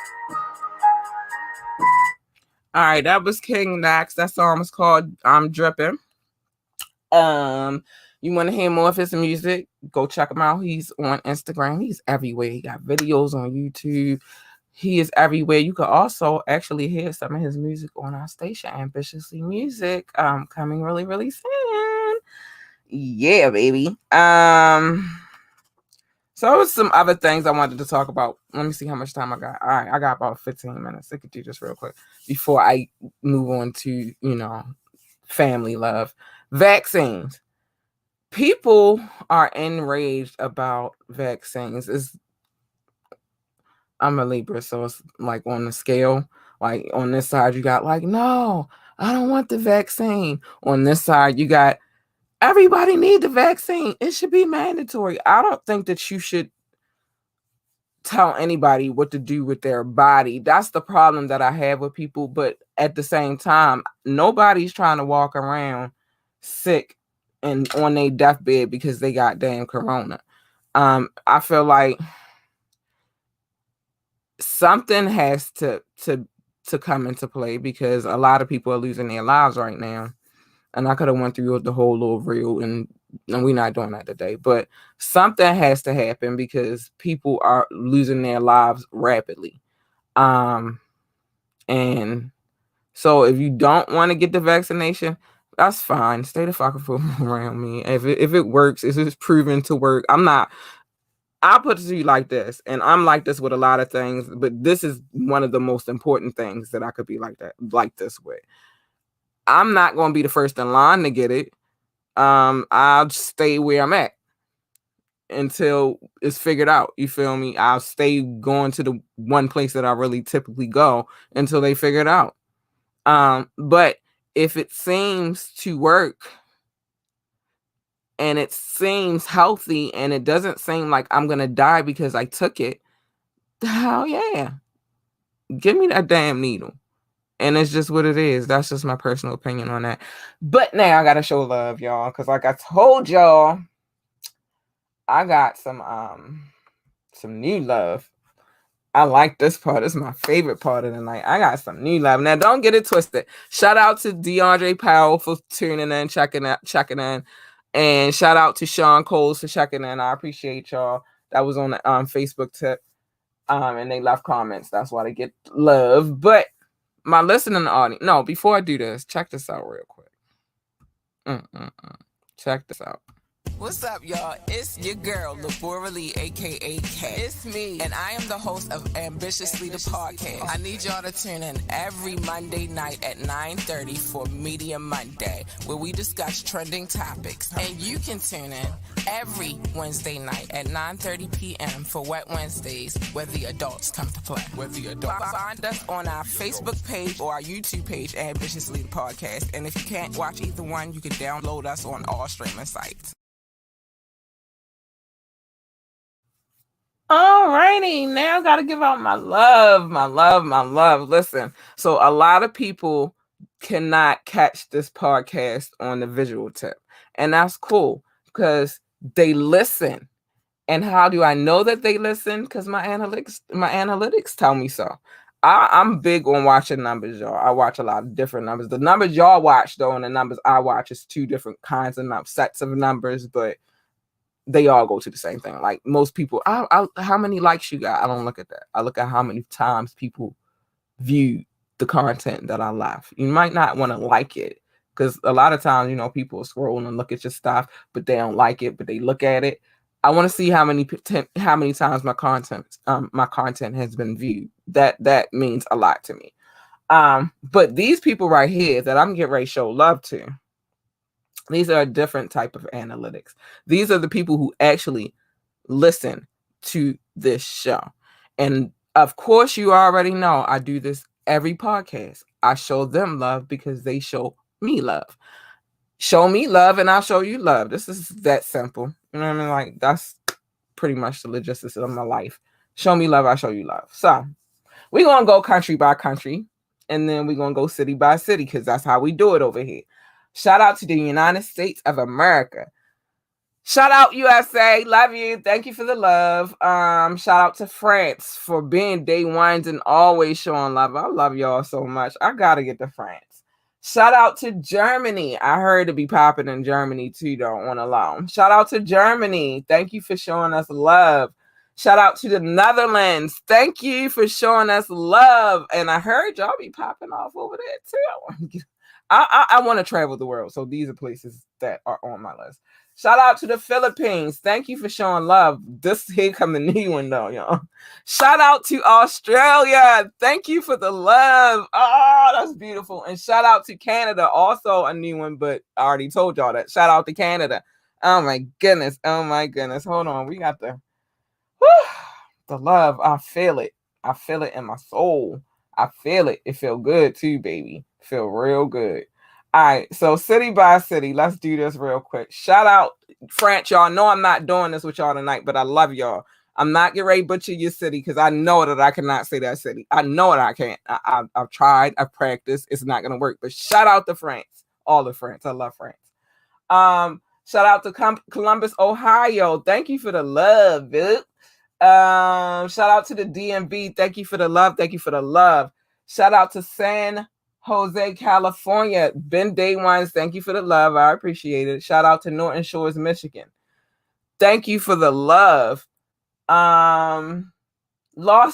All right, that was King Nax. That song was called I'm Dripping. You want to hear more of his music? Go check him out. He's on Instagram. He's everywhere. He got videos on YouTube. He is everywhere. You could also actually hear some of his music on our station, Ambitiously Music, coming really, really soon. Yeah, baby. So there was some other things I wanted to talk about. Let me see how much time I got. All right, I got about 15 minutes. I could do this real quick before I move on to, family love. Vaccines. People are enraged about vaccines. I'm a Libra, so it's like on the scale. Like on this side, you got like, no, I don't want the vaccine. On this side, you got everybody need the vaccine. It should be mandatory. I don't think that you should tell anybody what to do with their body. That's the problem that I have with people. But at the same time, nobody's trying to walk around sick and on their deathbed because they got damn corona. I feel like something has to come into play because a lot of people are losing their lives right now. And I could have went through the whole little reel and we're not doing that today. But something has to happen because people are losing their lives rapidly. And so if you don't want to get the vaccination, that's fine. Stay the fucking foot around me. If it works, if it's proven to work, I'll put it to you like this, and I'm like this with a lot of things, but this is one of the most important things that I could be like this with. I'm not going to be the first in line to get it. I'll stay where I'm at until it's figured out. You feel me? I'll stay going to the one place that I really typically go until they figure it out. But if it seems to work and it seems healthy and it doesn't seem like I'm going to die because I took it, hell yeah. Give me that damn needle. And it's just what it is. That's just my personal opinion on that. But now I got to show love, y'all. Because like I told y'all, I got some new love. I like this part. It's my favorite part of the night. I got some new love. Now, don't get it twisted. Shout out to DeAndre Powell for tuning in, checking in. And shout out to Sean Coles for checking in. I appreciate y'all. That was on the Facebook tip. And they left comments. That's why they get love. But my listening audience. No, before I do this, check this out real quick. Check this out. What's up, y'all? It's your girl, Labora Lee, a.k.a. Kat. It's me, and I am the host of Ambitiously the Podcast. I need y'all to tune in every Monday night at 9:30 for Media Monday, where we discuss trending topics. And you can tune in every Wednesday night at 9:30 p.m. for Wet Wednesdays, where the adults come to play. Find us on our Facebook page or our YouTube page, Ambitiously the Podcast. And if you can't watch either one, you can download us on all streaming sites. Alrighty, now I gotta give out my love. Listen, so a lot of people cannot catch this podcast on the visual tip, and that's cool because they listen. And how do I know that they listen? Because my analytics tell me so. I'm big on watching numbers, y'all. I watch a lot of different numbers. The numbers y'all watch, though, and the numbers I watch is two different kinds of sets of numbers, but they all go to the same thing. Like most people, how many likes you got? I don't look at that. I look at how many times people view the content that I left. You might not want to like it because a lot of times, people scroll and look at your stuff, but they don't like it, but they look at it. I want to see how many times my content has been viewed. That means a lot to me. But these people right here that I'm getting ready to show love to, these are a different type of analytics. These are the people who actually listen to this show. And of course, you already know I do this every podcast. I show them love because they show me love. Show me love and I'll show you love. This is that simple. You know what I mean? Like, that's pretty much the logistics of my life. Show me love, I'll show you love. So we're going to go country by country. And then we're going to go city by city because that's how we do it over here. Shout out to the United States of America. Shout out USA, love you. Thank you for the love. Shout out to France for being day ones and always showing love. I love y'all so much. I gotta get to France. Shout out to Germany. I heard it be popping in Germany too, don't want to alone. Shout out to Germany. Thank you for showing us love. Shout out to the Netherlands. Thank you for showing us love. And I heard y'all be popping off over there too. I want to travel the world, so these are places that are on my list. Shout out to the Philippines. Thank you for showing love. This here come the new one though, y'all. Shout out to Australia. Thank you for the love. Oh, that's beautiful. And shout out to Canada. Also a new one, but I already told y'all that. Shout out to Canada. Oh my goodness. Oh my goodness. Hold on. We got the love. I feel it. I feel it in my soul. I feel it. It feel good too, baby. Feel real good. All right, so city by city, let's do this real quick. Shout out France, y'all. Know I'm not doing this with y'all tonight, but I love y'all. I'm not getting ready to butcher your city because I know that I cannot say that city. I know that I can't. I've tried. I've practiced. It's not gonna work. But shout out to France, all of France. I love France. Shout out to Columbus, Ohio. Thank you for the love, dude. Shout out to the DMV. Thank you for the love. Thank you for the love. Shout out to San Jose, California. Ben Day Ones, thank you for the love. I appreciate it. Shout out to Norton Shores, Michigan. Thank you for the love. Las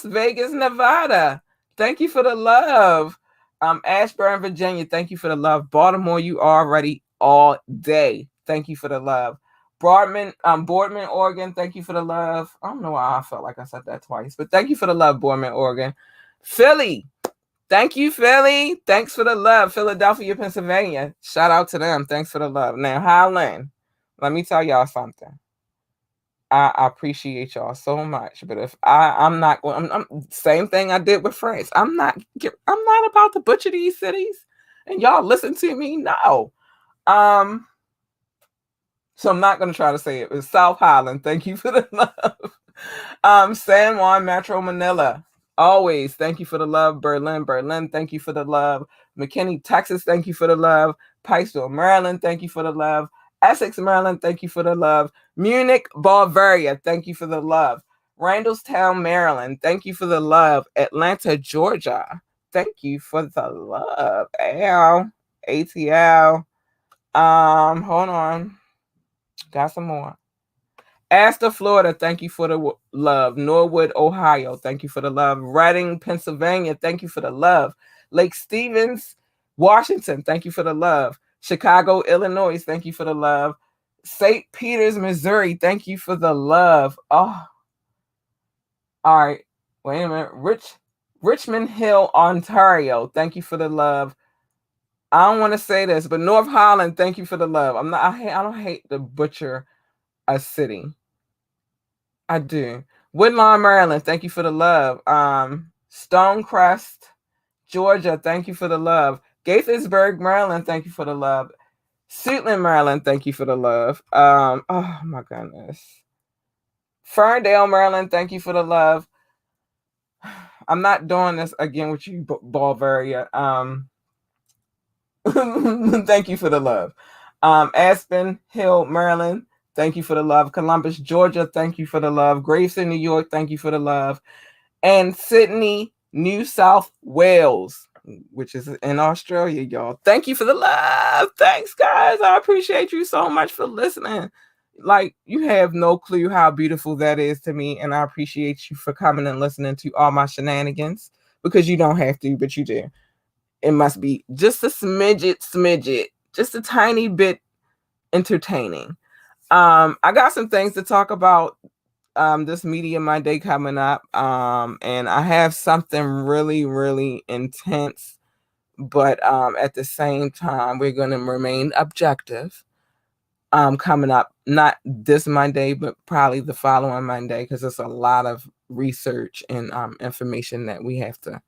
Vegas, Nevada. Thank you for the love. Ashburn, Virginia. Thank you for the love. Baltimore, you already all day. Thank you for the love. Boardman, Oregon. Thank you for the love. I don't know why I felt like I said that twice, but thank you for the love, Boardman, Oregon. Philly. Thank you, Philly. Thanks for the love. Philadelphia, Pennsylvania. Shout out to them. Thanks for the love. Now, Highland, let me tell y'all something. I appreciate y'all so much, but if I'm not going, I'm same thing I did with France. I'm not about to butcher these cities, and y'all listen to me. No, so I'm not gonna try to say it. It's South Highland. Thank you for the love. San Juan, Metro Manila. Always, thank you for the love. Berlin, thank you for the love. McKinney, Texas, thank you for the love. Pikesville, Maryland, thank you for the love. Essex, Maryland, thank you for the love. Munich, Bavaria, thank you for the love. Randallstown, Maryland, thank you for the love. Atlanta, Georgia, thank you for the love. ATL. Hold on. Got some more. Astor, Florida, thank you for the love. Norwood, Ohio, thank you for the love. Reading, Pennsylvania, thank you for the love. Lake Stevens, Washington, thank you for the love. Chicago, Illinois, thank you for the love. St. Peters, Missouri, thank you for the love. Oh, all right. Wait a minute. Richmond Hill, Ontario, thank you for the love. I don't want to say this, but North Holland, thank you for the love. I don't hate the butcher a city. I do. Woodlawn, Maryland, thank you for the love. Stonecrest, Georgia, thank you for the love. Gaithersburg, Maryland, thank you for the love. Suitland, Maryland, thank you for the love. Oh my goodness. Ferndale, Maryland, thank you for the love. I'm not doing this again with you, Bavaria. Thank you for the love. Aspen Hill, Maryland, thank you for the love. Columbus, Georgia, thank you for the love. Gravesend, New York, thank you for the love. And Sydney, New South Wales, which is in Australia, y'all. Thank you for the love. Thanks, guys. I appreciate you so much for listening. Like, you have no clue how beautiful that is to me, and I appreciate you for coming and listening to all my shenanigans, because you don't have to, but you do. It must be just a smidget, just a tiny bit entertaining. I got some things to talk about this Media Monday coming up. And I have something really, really intense, but at the same time, we're going to remain objective. Coming up, not this Monday, but probably the following Monday, because there's a lot of research and information that we have to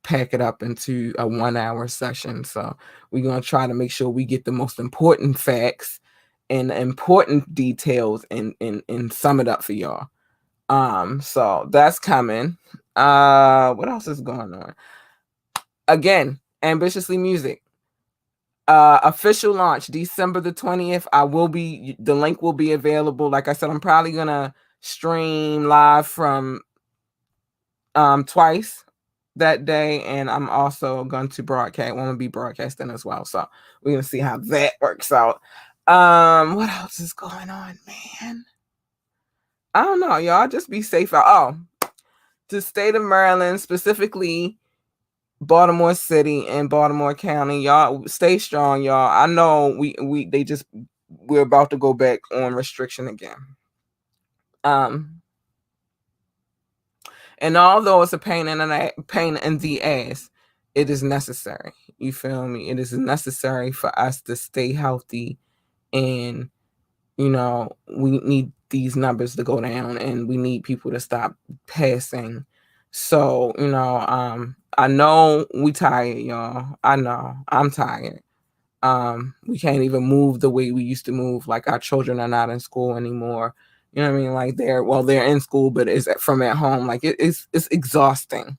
pack it up into a 1-hour session. So we're going to try to make sure we get the most important facts and important details and sum it up for y'all. So that's coming. What else is going on? Again, Ambitiously Music. Official launch December the 20th. The link will be available. Like I said, I'm probably gonna stream live from twice that day, and I'm also going to broadcast. Want to be broadcasting as well, so we're gonna see how that works out. What else is going on, man? I don't know, y'all. Just be safe out. Oh, the state of Maryland, specifically Baltimore City and Baltimore County, y'all stay strong, y'all. I know we're about to go back on restriction again. And although it's a pain in the ass, it is necessary. You feel me? It is necessary for us to stay healthy, and we need these numbers to go down, and we need people to stop passing. So, I know we tired, y'all. I know I'm tired. We can't even move the way we used to move. Like, our children are not in school anymore. You know what I mean? Like, they're in school, but it's from at home. Like, it's exhausting.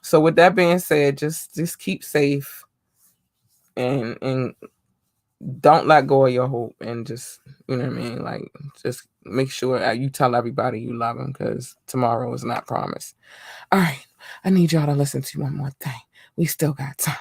So with that being said, just keep safe, and don't let go of your hope, and just, you know what I mean? Like, just make sure you tell everybody you love them, because tomorrow is not promised. All right. I need y'all to listen to one more thing. We still got time.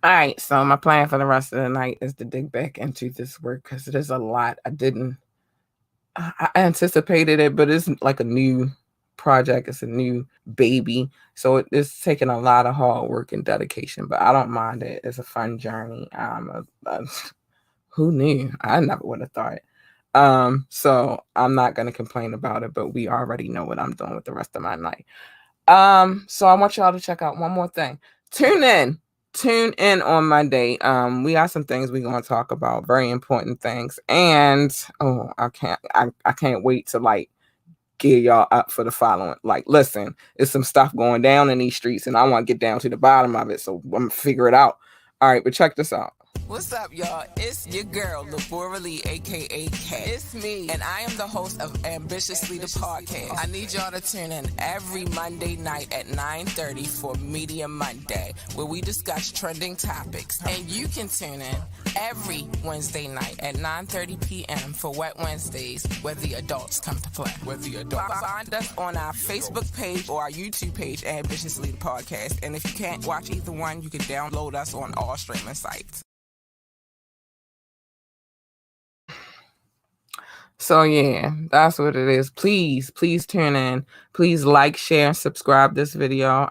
All right, so my plan for the rest of the night is to dig back into this work, because it is a lot. I anticipated it, but it's like a new project. It's a new baby, so it's taking a lot of hard work and dedication. But I don't mind it. It's a fun journey. Who knew? I never would have thought. So I'm not gonna complain about it. But we already know what I'm doing with the rest of my night. So I want y'all to check out one more thing. Tune in on Monday. We got some things we're gonna talk about, very important things. And I can't wait to like gear y'all up for the following. Like, listen, there's some stuff going down in these streets, and I want to get down to the bottom of it. So I'm gonna figure it out. All right, but check this out. What's up, y'all? It's your girl, Laborally, aka Kat. It's me, and I am the host of Ambitiously the Podcast. I need y'all to tune in every Monday night at 9:30 for Media Monday, where we discuss trending topics. And you can tune in every Wednesday night at 9:30 p.m. for Wet Wednesdays, where the adults come to play. Find us on our Facebook page or our YouTube page, Ambitiously the Podcast. And if you can't watch either one, you can download us on all streaming sites. So yeah, that's what it is. Please tune in. Please like, share, and subscribe this video.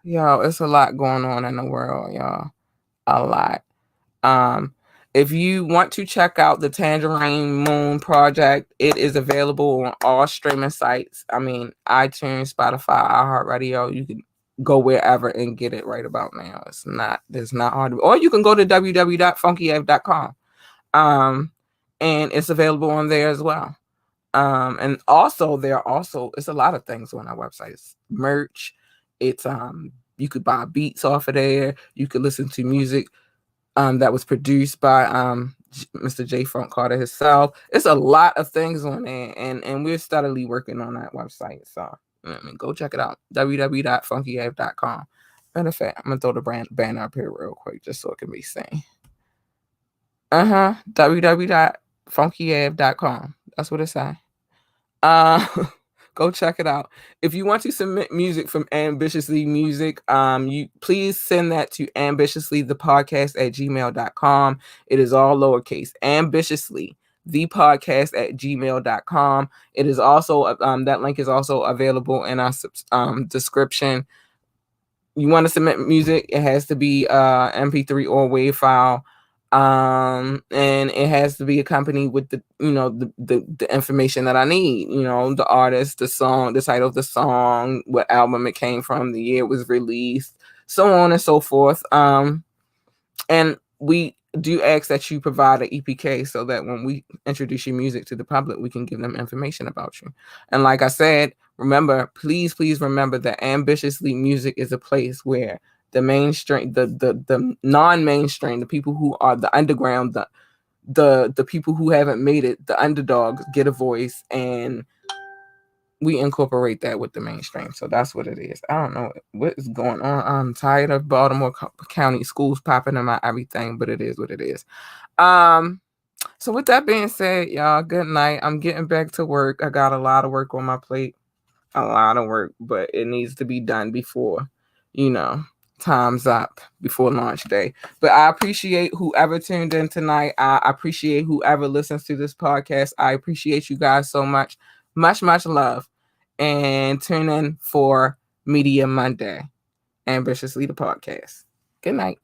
Y'all, it's a lot going on in the world, y'all. A lot. If you want to check out the Tangerine Moon Project, it is available on all streaming sites. I mean, iTunes, Spotify, iHeartRadio. You can go wherever and get it right about now. It's not hard to, or you can go to www.funkyev.com. And it's available on there as well. And also it's a lot of things on our website. It's merch. It's you could buy beats off of there. You could listen to music that was produced by Mr. J. Funk Carter himself. It's a lot of things on there, and we're steadily working on that website. So go check it out. www.funkyev.com. Matter of fact, I'm gonna throw the banner up here real quick just so it can be seen. www.funkyev.com. That's what it says. Go check it out. If you want to submit music from Ambitiously Music, you please send that to ambitiouslythepodcast@gmail.com. It is all lowercase. Ambitiously thepodcast@gmail.com. It is also that link is also available in our description. You want to submit music, it has to be MP3 or WAV file. And it has to be accompanied with the the information that I need, the artist, the song, the title of the song, what album it came from, the year it was released, so on and so forth. And we do ask that you provide an EPK so that when we introduce your music to the public, we can give them information about you. And like I said, remember, please remember that Ambitiously Music is a place where the mainstream, the non-mainstream, the people who are the underground, the people who haven't made it, the underdogs, get a voice, and we incorporate that with the mainstream. So that's what it is. I don't know what is going on. I'm tired of Baltimore County schools popping in my everything, but it is what it is. So with that being said, y'all, good night. I'm getting back to work. I got a lot of work on my plate. A lot of work, but it needs to be done before, time's up, before launch day. But I appreciate whoever tuned in tonight. I appreciate whoever listens to this podcast. I appreciate you guys so much. Much love. And tune in for Media Monday. Ambitiously the podcast. Good night.